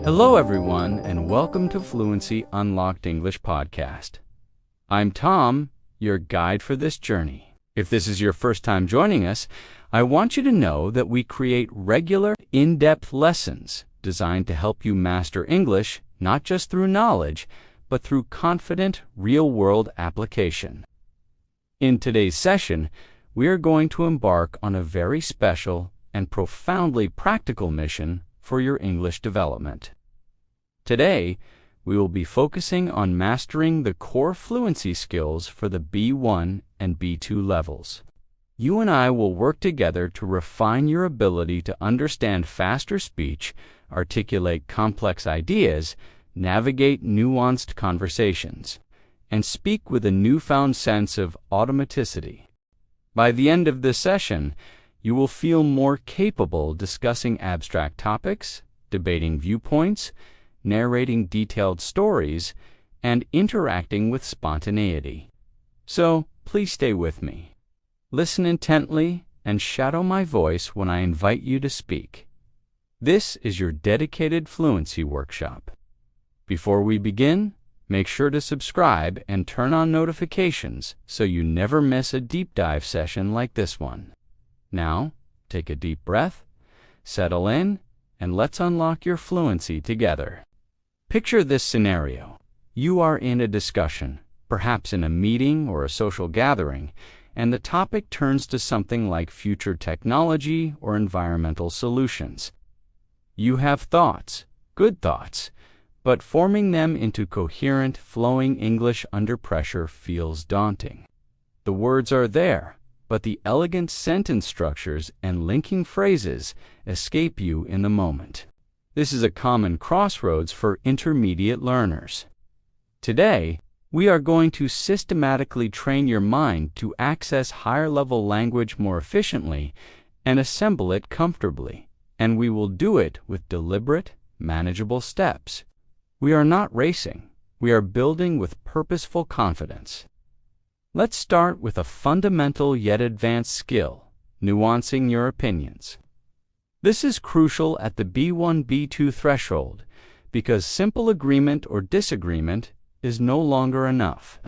Hello, everyone, and welcome to Fluency Unlocked English podcast. I'm Tom, your guide for this journey. If this is your first time joining us, I want you to know that we create regular, in-depth lessons designed to help you master English, not just through knowledge, but through confident, real-world application. In today's session, we are going to embark on a very special and profoundly practical mission for your English development. Today, we will be focusing on mastering the core fluency skills for the B1 and B2 levels. You and I will work together to refine your ability to understand faster speech, articulate complex ideas, navigate nuanced conversations, and speak with a newfound sense of automaticity. By the end of this session, you will feel more capable discussing abstract topics, debating viewpoints, narrating detailed stories, and interacting with spontaneity. So, please stay with me. Listen intently and shadow my voice when I invite you to speak. This is your dedicated fluency workshop. Before we begin, make sure to subscribe and turn on notifications so you never miss a deep dive session like this one. Now, take a deep breath, settle in, and let's unlock your fluency together. Picture this scenario. You are in a discussion, perhaps in a meeting or a social gathering, and the topic turns to something like future technology or environmental solutions. You have thoughts, good thoughts, but forming them into coherent, flowing English under pressure feels daunting. The words are there, but the elegant sentence structures and linking phrases escape you in the moment. This is a common crossroads for intermediate learners. Today, we are going to systematically train your mind to access higher-level language more efficiently and assemble it comfortably, and we will do it with deliberate, manageable steps. We are not racing. We are building with purposeful confidence. Let's start with a fundamental yet advanced skill, nuancing your opinions. This is crucial at the B1-B2 threshold because simple agreement or disagreement is no longer enough.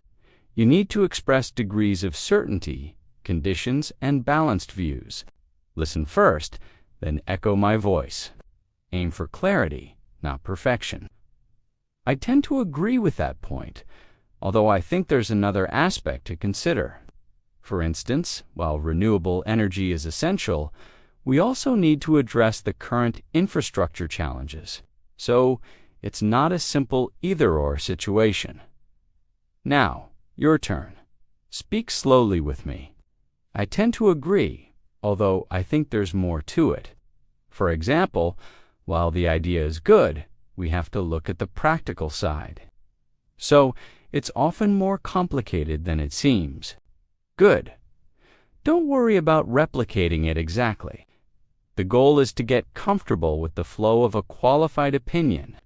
You need to express degrees of certainty, conditions, and balanced views. Listen first, then echo my voice. Aim for clarity, not perfection. I tend to agree with that point, although I think there's another aspect to consider. For instance, while renewable energy is essential, we also need to address the current infrastructure challenges. So, it's not a simple either-or situation. Now, your turn. Speak slowly with me. I tend to agree, although I think there's more to it. For example, while the idea is good, we have to look at the practical side. So, it's often more complicated than it seems. Good. Don't worry about replicating it exactly. The goal is to get comfortable with the flow of a qualified opinion.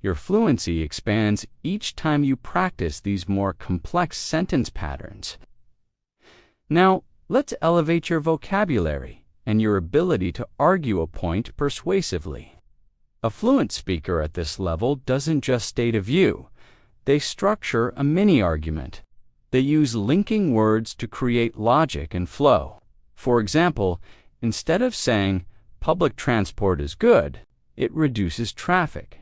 Your fluency expands each time you practice these more complex sentence patterns. Now, let's elevate your vocabulary and your ability to argue a point persuasively. A fluent speaker at this level doesn't just state a view. They structure a mini-argument. They use linking words to create logic and flow. For example, instead of saying, public transport is good, it reduces traffic.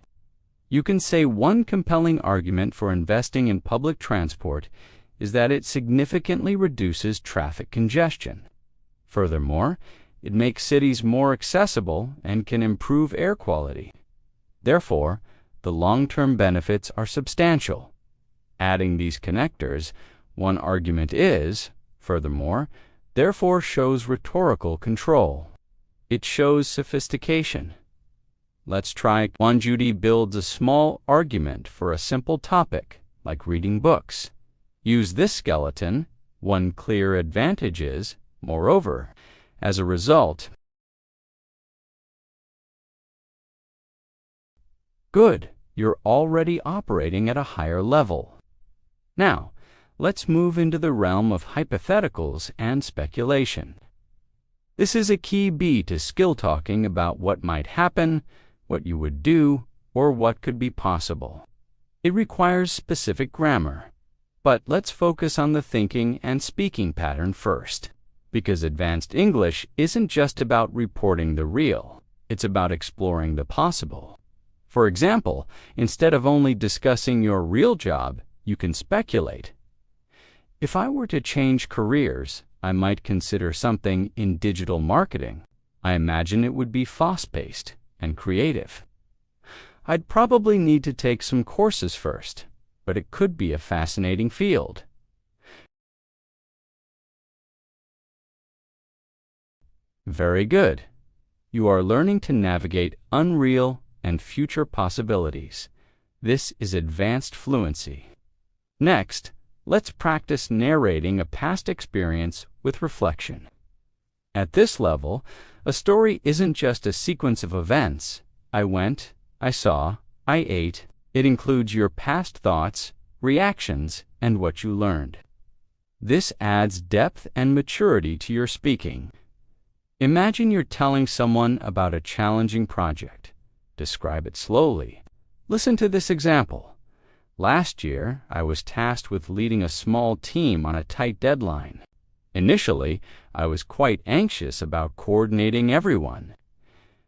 You can say one compelling argument for investing in public transport is that it significantly reduces traffic congestion. Furthermore, it makes cities more accessible and can improve air quality. Therefore, the long-term benefits are substantial. Adding these connectors, one argument is, furthermore, therefore shows rhetorical control. It shows sophistication. Let's try one. Judy builds a small argument for a simple topic, like reading books. Use this skeleton. One clear advantage is, moreover, as a result. Good. You're already operating at a higher level. Now, let's move into the realm of hypotheticals and speculation. This is a key B to skill talking about what might happen, what you would do, or what could be possible. It requires specific grammar. But let's focus on the thinking and speaking pattern first, because advanced English isn't just about reporting the real, it's about exploring the possible. For example, instead of only discussing your real job, you can speculate. If I were to change careers, I might consider something in digital marketing. I imagine it would be fast-paced and creative. I'd probably need to take some courses first, but it could be a fascinating field. Very good. You are learning to navigate unreal and future possibilities. This is advanced fluency. Next, let's practice narrating a past experience with reflection. At this level, a story isn't just a sequence of events. I went, I saw, I ate. It includes your past thoughts, reactions, and what you learned. This adds depth and maturity to your speaking. Imagine you're telling someone about a challenging project. Describe it slowly. Listen to this example. Last year, I was tasked with leading a small team on a tight deadline. Initially, I was quite anxious about coordinating everyone.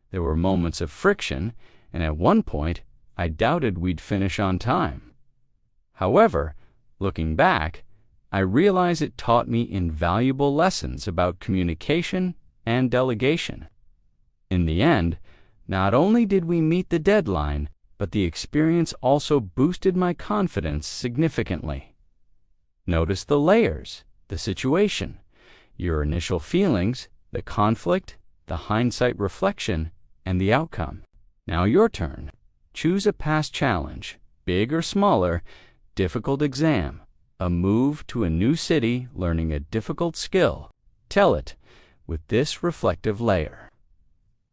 There were moments of friction, and at one point, I doubted we'd finish on time. However, looking back, I realize it taught me invaluable lessons about communication and delegation. In the end, not only did we meet the deadline, but the experience also boosted my confidence significantly. Notice the layers, the situation, your initial feelings, the conflict, the hindsight reflection, and the outcome. Now your turn. Choose a past challenge, big or smaller, difficult exam, a move to a new city, learning a difficult skill. Tell it with this reflective layer.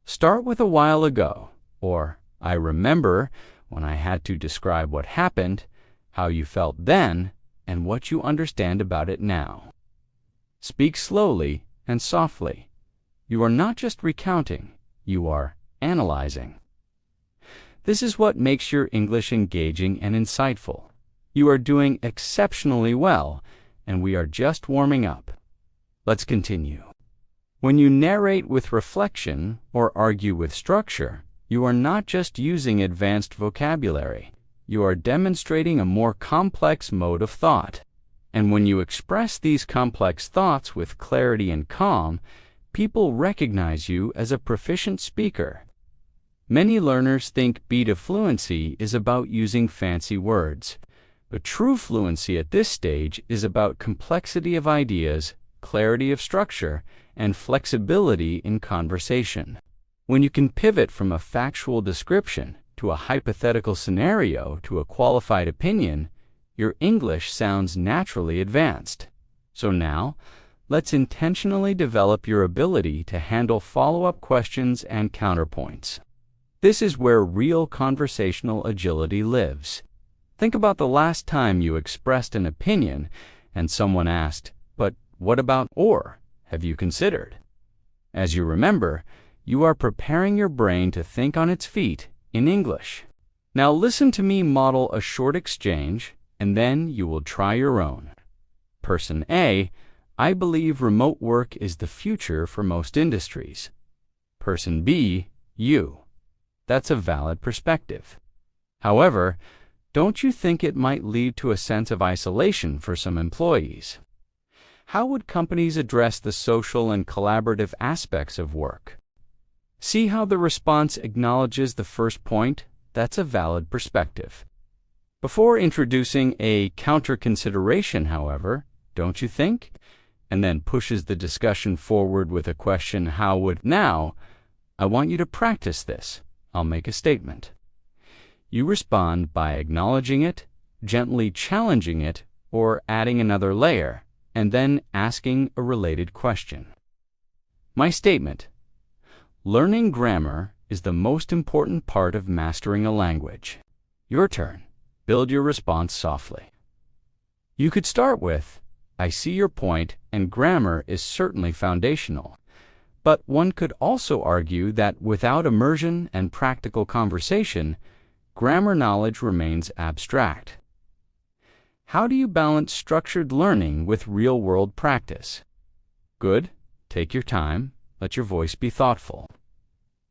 Start with a while ago, or I remember when I had to describe what happened, how you felt then, and what you understand about it now. Speak slowly and softly. You are not just recounting, you are analyzing. This is what makes your English engaging and insightful. You are doing exceptionally well, and we are just warming up. Let's continue. When you narrate with reflection or argue with structure, you are not just using advanced vocabulary. You are demonstrating a more complex mode of thought. And when you express these complex thoughts with clarity and calm, people recognize you as a proficient speaker. Many learners think B2 fluency is about using fancy words, but true fluency at this stage is about complexity of ideas, clarity of structure, and flexibility in conversation. When you can pivot from a factual description to a hypothetical scenario to a qualified opinion, your English sounds naturally advanced. So now, let's intentionally develop your ability to handle follow-up questions and counterpoints. This is where real conversational agility lives. Think about the last time you expressed an opinion and someone asked, "But what about or? Have you considered?" As you remember, you are preparing your brain to think on its feet in English. Now listen to me model a short exchange, and then you will try your own. Person A, I believe remote work is the future for most industries. Person B, you. That's a valid perspective. However, don't you think it might lead to a sense of isolation for some employees? How would companies address the social and collaborative aspects of work? See how the response acknowledges the first point? That's a valid perspective. Before introducing a counter-consideration, however, don't you think? And then pushes the discussion forward with a question, how would? Now, I want you to practice this. I'll make a statement. You respond by acknowledging it, gently challenging it, or adding another layer, and then asking a related question. My statement: learning grammar is the most important part of mastering a language. Your turn. Build your response softly. You could start with, I see your point, and grammar is certainly foundational. But one could also argue that without immersion and practical conversation, grammar knowledge remains abstract. How do you balance structured learning with real-world practice? Good. Take your time. Let your voice be thoughtful.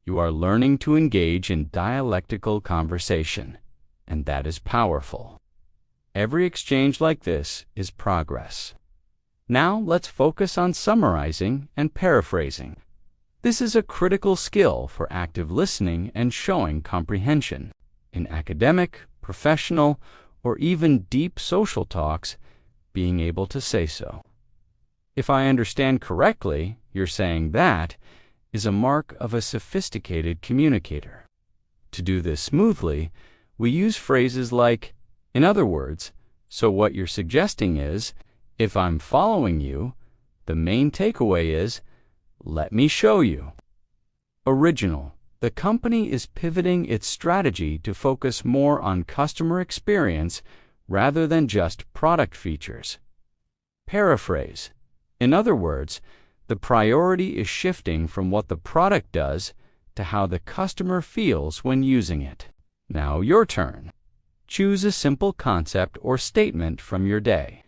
You are learning to engage in dialectical conversation, and that is powerful. Every exchange like this is progress. Now let's focus on summarizing and paraphrasing. This is a critical skill for active listening and showing comprehension. In academic, professional, or even deep social talks, being able to say so. If I understand correctly, you're saying that is a mark of a sophisticated communicator. To do this smoothly, we use phrases like, in other words, so what you're suggesting is, if I'm following you, the main takeaway is, let me show you. Original. The company is pivoting its strategy to focus more on customer experience rather than just product features. Paraphrase. In other words, the priority is shifting from what the product does to how the customer feels when using it. Now your turn. Choose a simple concept or statement from your day.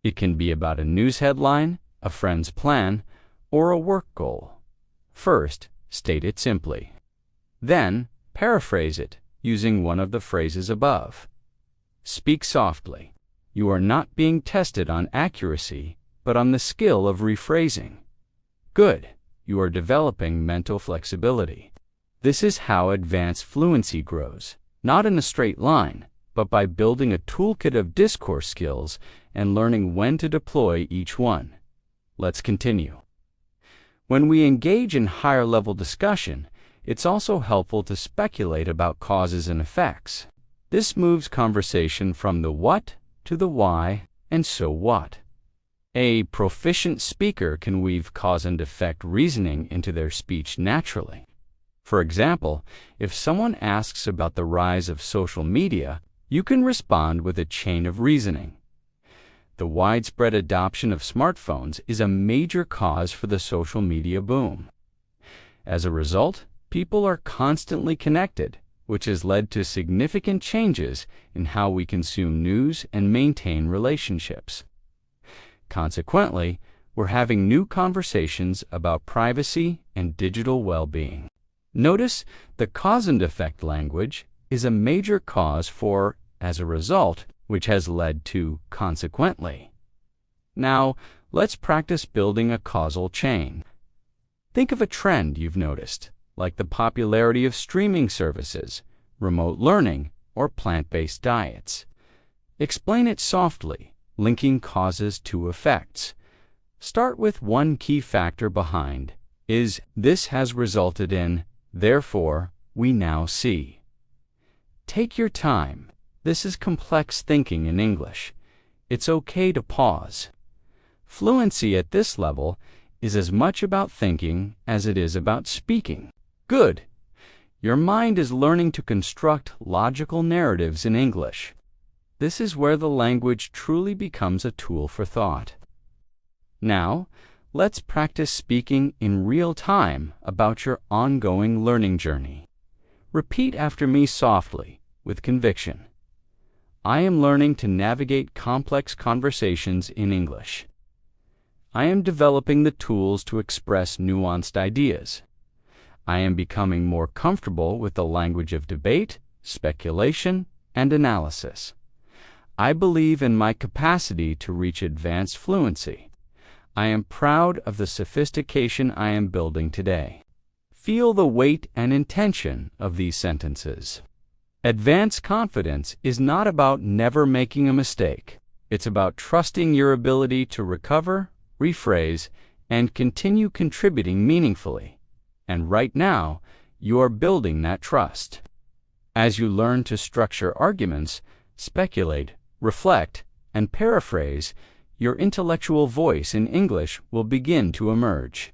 It can be about a news headline, a friend's plan, or a work goal. First, state it simply. Then, paraphrase it using one of the phrases above. Speak softly. You are not being tested on accuracy, but on the skill of rephrasing. Good. You are developing mental flexibility. This is how advanced fluency grows, not in a straight line, but by building a toolkit of discourse skills and learning when to deploy each one. Let's continue. When we engage in higher-level discussion, it's also helpful to speculate about causes and effects. This moves conversation from the what to the why and so what. A proficient speaker can weave cause and effect reasoning into their speech naturally. For example, if someone asks about the rise of social media, you can respond with a chain of reasoning. The widespread adoption of smartphones is a major cause for the social media boom. As a result, people are constantly connected, which has led to significant changes in how we consume news and maintain relationships. Consequently, we're having new conversations about privacy and digital well-being. Notice the cause and effect language is a major cause for as a result, which has led to consequently. Now, let's practice building a causal chain. Think of a trend you've noticed, like the popularity of streaming services, remote learning, or plant-based diets. Explain it softly, linking causes to effects. Start with one key factor behind is this has resulted in, therefore, we now see. Take your time. This is complex thinking in English. It's okay to pause. Fluency at this level is as much about thinking as it is about speaking. Good. Your mind is learning to construct logical narratives in English. This is where the language truly becomes a tool for thought. Now, let's practice speaking in real time about your ongoing learning journey. Repeat after me softly, with conviction. I am learning to navigate complex conversations in English. I am developing the tools to express nuanced ideas. I am becoming more comfortable with the language of debate, speculation, and analysis. I believe in my capacity to reach advanced fluency. I am proud of the sophistication I am building today. Feel the weight and intention of these sentences. Advanced confidence is not about never making a mistake. It's about trusting your ability to recover, rephrase, and continue contributing meaningfully. And right now, you are building that trust. As you learn to structure arguments, speculate, reflect, and paraphrase, your intellectual voice in English will begin to emerge.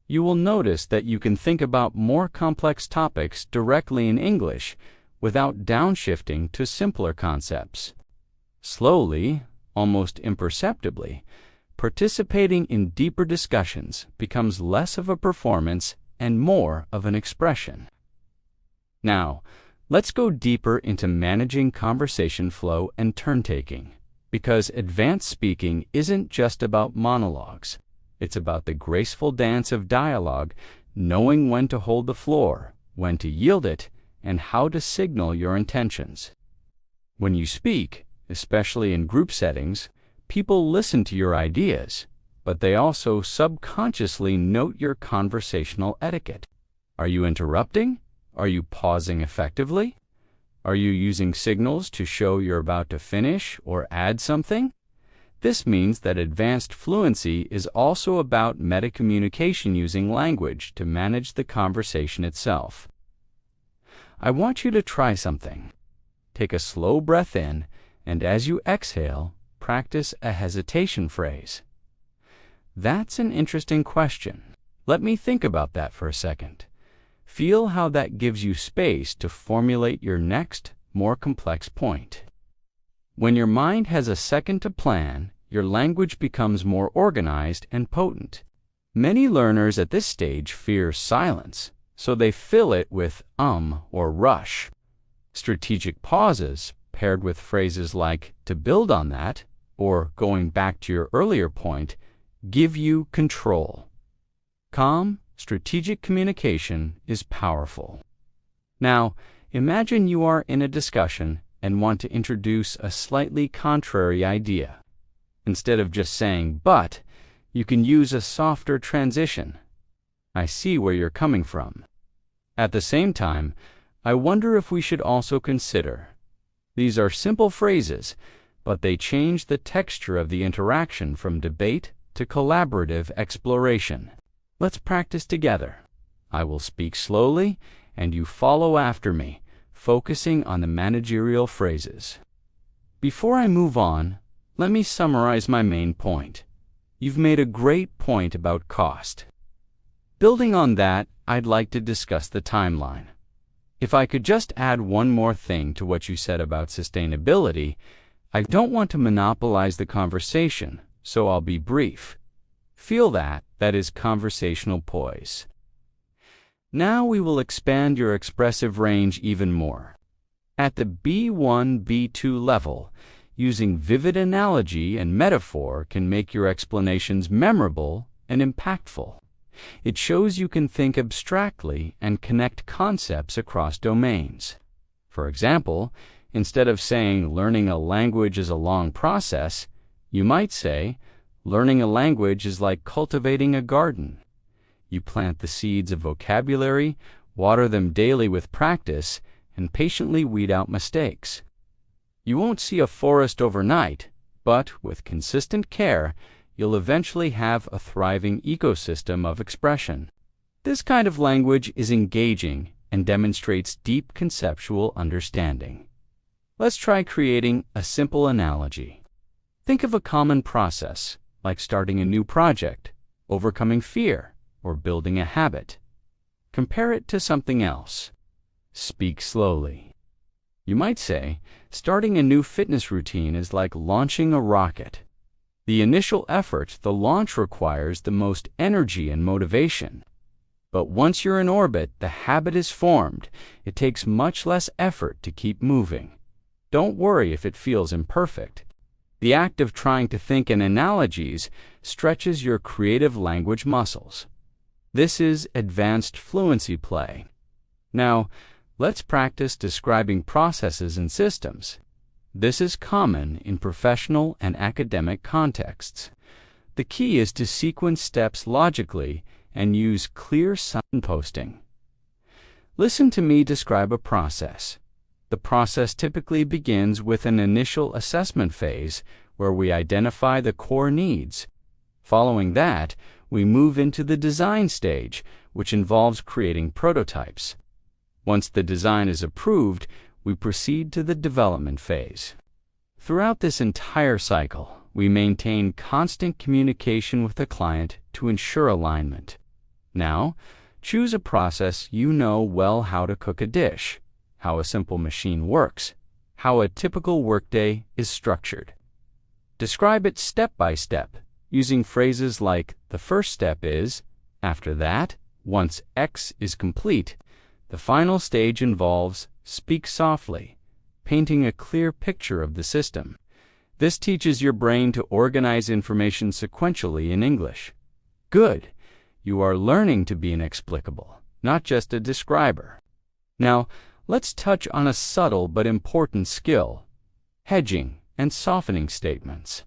You will notice that you can think about more complex topics directly in English without downshifting to simpler concepts. Slowly, almost imperceptibly, participating in deeper discussions becomes less of a performance and more of an expression. Now, Let's go deeper into managing conversation flow and turn-taking, because advanced speaking isn't just about monologues. It's about the graceful dance of dialogue, knowing when to hold the floor, when to yield it, and how to signal your intentions. When you speak, especially in group settings, people listen to your ideas, but they also subconsciously note your conversational etiquette. Are you interrupting? Are you pausing effectively? Are you using signals to show you're about to finish or add something? This means that advanced fluency is also about metacommunication using language to manage the conversation itself. I want you to try something. Take a slow breath in, and as you exhale, practice a hesitation phrase. That's an interesting question. Let me think about that for a second. Feel how that gives you space to formulate your next, more complex point. When your mind has a second to plan, your language becomes more organized and potent. Many learners at this stage fear silence, so they fill it with or rush. Strategic pauses, paired with phrases like "to build on that" or "going back to your earlier point," give you control. Calm, strategic communication is powerful. Now, imagine you are in a discussion and want to introduce a slightly contrary idea. Instead of just saying "but," you can use a softer transition. "I see where you're coming from." At the same time, I wonder if we should also consider. These are simple phrases, but they change the texture of the interaction from debate to collaborative exploration. Let's practice together. I will speak slowly, and you follow after me, focusing on the managerial phrases. Before I move on, let me summarize my main point. You've made a great point about cost. Building on that, I'd like to discuss the timeline. If I could just add one more thing to what you said about sustainability, I don't want to monopolize the conversation, so I'll be brief. Feel that is conversational poise. Now we will expand your expressive range even more. At the B1, B2 level, using vivid analogy and metaphor can make your explanations memorable and impactful. It shows you can think abstractly and connect concepts across domains. For example, instead of saying learning a language is a long process, you might say learning a language is like cultivating a garden. You plant the seeds of vocabulary, water them daily with practice, and patiently weed out mistakes. You won't see a forest overnight, but with consistent care, you'll eventually have a thriving ecosystem of expression. This kind of language is engaging and demonstrates deep conceptual understanding. Let's try creating a simple analogy. Think of a common process, like starting a new project, overcoming fear, or building a habit. Compare it to something else. Speak slowly. You might say, starting a new fitness routine is like launching a rocket. The initial effort, the launch, requires the most energy and motivation. But once you're in orbit, the habit is formed. It takes much less effort to keep moving. Don't worry if it feels imperfect. The act of trying to think in analogies stretches your creative language muscles. This is advanced fluency play. Now, let's practice describing processes and systems. This is common in professional and academic contexts. The key is to sequence steps logically and use clear signposting. Listen to me describe a process. The process typically begins with an initial assessment phase where we identify the core needs. Following that, we move into the design stage, which involves creating prototypes. Once the design is approved, we proceed to the development phase. Throughout this entire cycle, we maintain constant communication with the client to ensure alignment. Now, choose a process you know well: how to cook a dish, how a simple machine works, how a typical workday is structured. Describe it step by step, using phrases like "the first step is," "after that," "once X is complete," "the final stage involves," Speak softly, painting a clear picture of the system. This teaches your brain to organize information sequentially in English. Good. You are learning to be an explicable, not just a describer. Now, let's touch on a subtle but important skill: hedging and softening statements.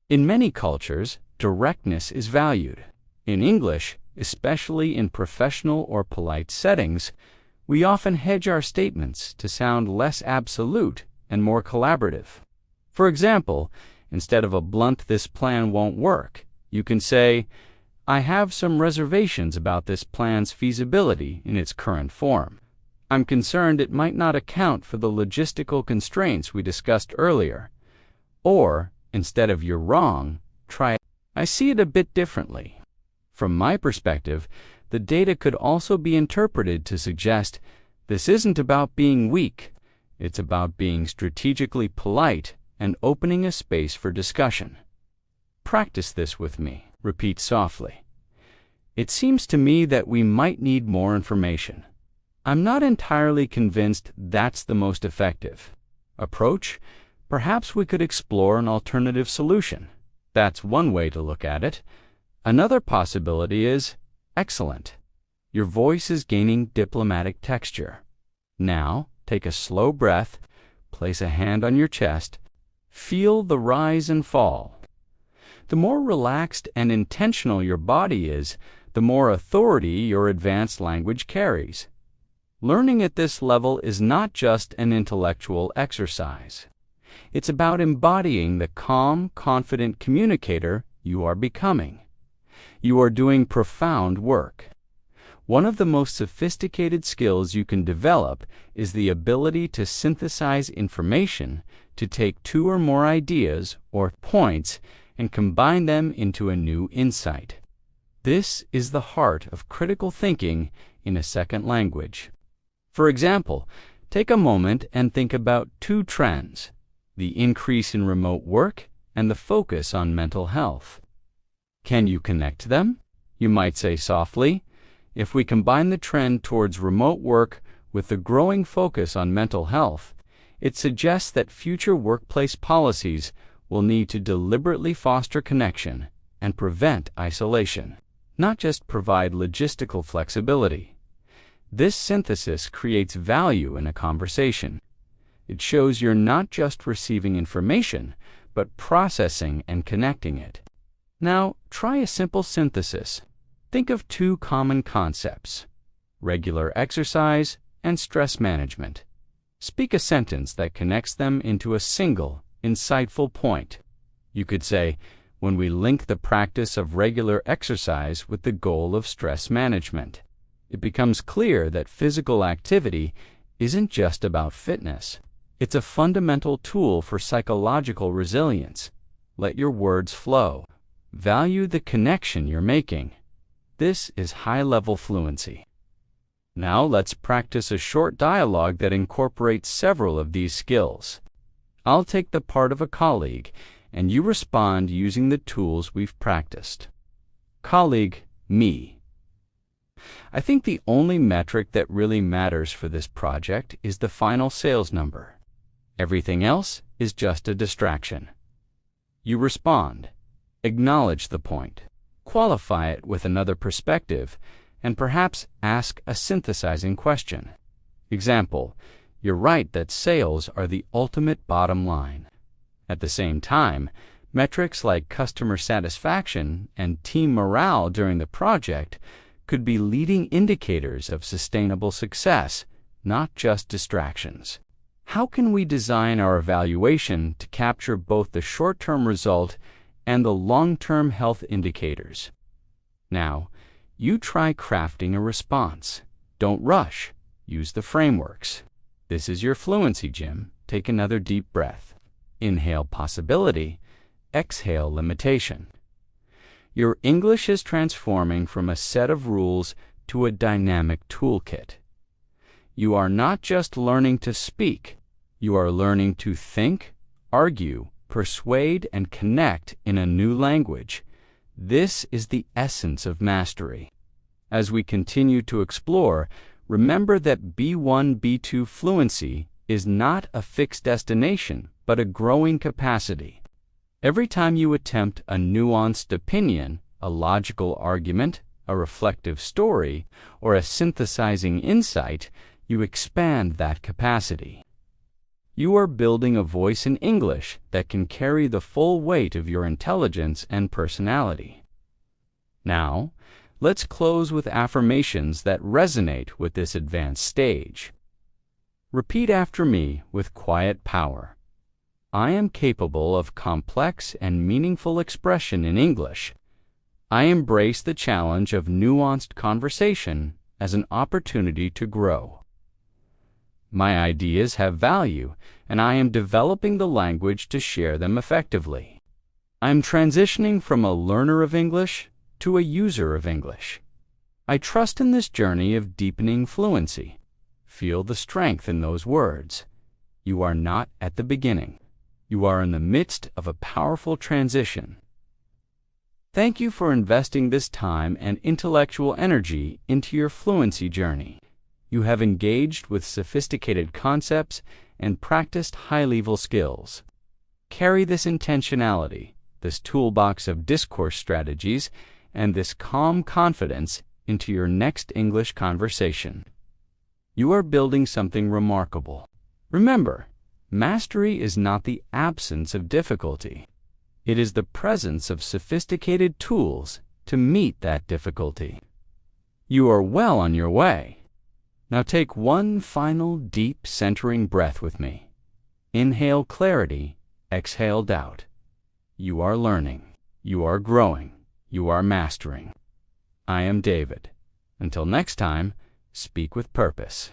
In many cultures, directness is valued. In English, especially in professional or polite settings, we often hedge our statements to sound less absolute and more collaborative. For example, instead of a blunt "this plan won't work," you can say, "I have some reservations about this plan's feasibility in its current form. I'm concerned it might not account for the logistical constraints we discussed earlier." Or, instead of "you're wrong," try, "I see it a bit differently." From my perspective, the data could also be interpreted to suggest this isn't about being weak, it's about being strategically polite and opening a space for discussion. Practice this with me. Repeat softly. "It seems to me that we might need more information. I'm not entirely convinced that's the most effective approach. Perhaps we could explore an alternative solution." That's one way to look at it. Another possibility is, "Excellent. Your voice is gaining diplomatic texture. Now, take a slow breath, place a hand on your chest, feel the rise and fall." The more relaxed and intentional your body is, the more authority your advanced language carries. Learning at this level is not just an intellectual exercise. It's about embodying the calm, confident communicator you are becoming. You are doing profound work. One of the most sophisticated skills you can develop is the ability to synthesize information, to take two or more ideas or points and combine them into a new insight. This is the heart of critical thinking in a second language. For example, take a moment and think about two trends: the increase in remote work and the focus on mental health. Can you connect them? You might say softly, "If we combine the trend towards remote work with the growing focus on mental health, it suggests that future workplace policies will need to deliberately foster connection and prevent isolation, not just provide logistical flexibility." This synthesis creates value in a conversation. It shows you're not just receiving information, but processing and connecting it. Now, try a simple synthesis. Think of two common concepts: regular exercise and stress management. Speak a sentence that connects them into a single, insightful point. You could say, "When we link the practice of regular exercise with the goal of stress management, it becomes clear that physical activity isn't just about fitness. It's a fundamental tool for psychological resilience." Let your words flow. Value the connection you're making. This is high-level fluency. Now let's practice a short dialogue that incorporates several of these skills. I'll take the part of a colleague, and you respond using the tools we've practiced. Colleague, me. "I think the only metric that really matters for this project is the final sales number. Everything else is just a distraction." You respond. Acknowledge the point. Qualify it with another perspective, and perhaps ask a synthesizing question. Example, "You're right that sales are the ultimate bottom line." At the same time, metrics like customer satisfaction and team morale during the project could be leading indicators of sustainable success, not just distractions. How can we design our evaluation to capture both the short-term result and the long-term health indicators? Now, you try crafting a response. Don't rush. Use the frameworks. This is your fluency gym. Take another deep breath. Inhale possibility. Exhale limitation. Your English is transforming from a set of rules to a dynamic toolkit. You are not just learning to speak. You are learning to think, argue, persuade, and connect in a new language. This is the essence of mastery. As we continue to explore, Remember that B1, B2 fluency is not a fixed destination, but a growing capacity. Every time you attempt a nuanced opinion, a logical argument, a reflective story, or a synthesizing insight, you expand that capacity. You are building a voice in English that can carry the full weight of your intelligence and personality. Now, let's close with affirmations that resonate with this advanced stage. Repeat after me with quiet power. I am capable of complex and meaningful expression in English. I embrace the challenge of nuanced conversation as an opportunity to grow. My ideas have value, and I am developing the language to share them effectively. I am transitioning from a learner of English to a user of English. I trust in this journey of deepening fluency. Feel the strength in those words. You are not at the beginning. You are in the midst of a powerful transition. Thank you for investing this time and intellectual energy into your fluency journey. You have engaged with sophisticated concepts and practiced high-level skills. Carry this intentionality, this toolbox of discourse strategies, and this calm confidence into your next English conversation. You are building something remarkable. Remember, mastery is not the absence of difficulty. It is the presence of sophisticated tools to meet that difficulty. You are well on your way. Now take one final deep centering breath with me. Inhale clarity, exhale doubt. You are learning. You are growing. You are mastering. I am David. Until next time, speak with purpose.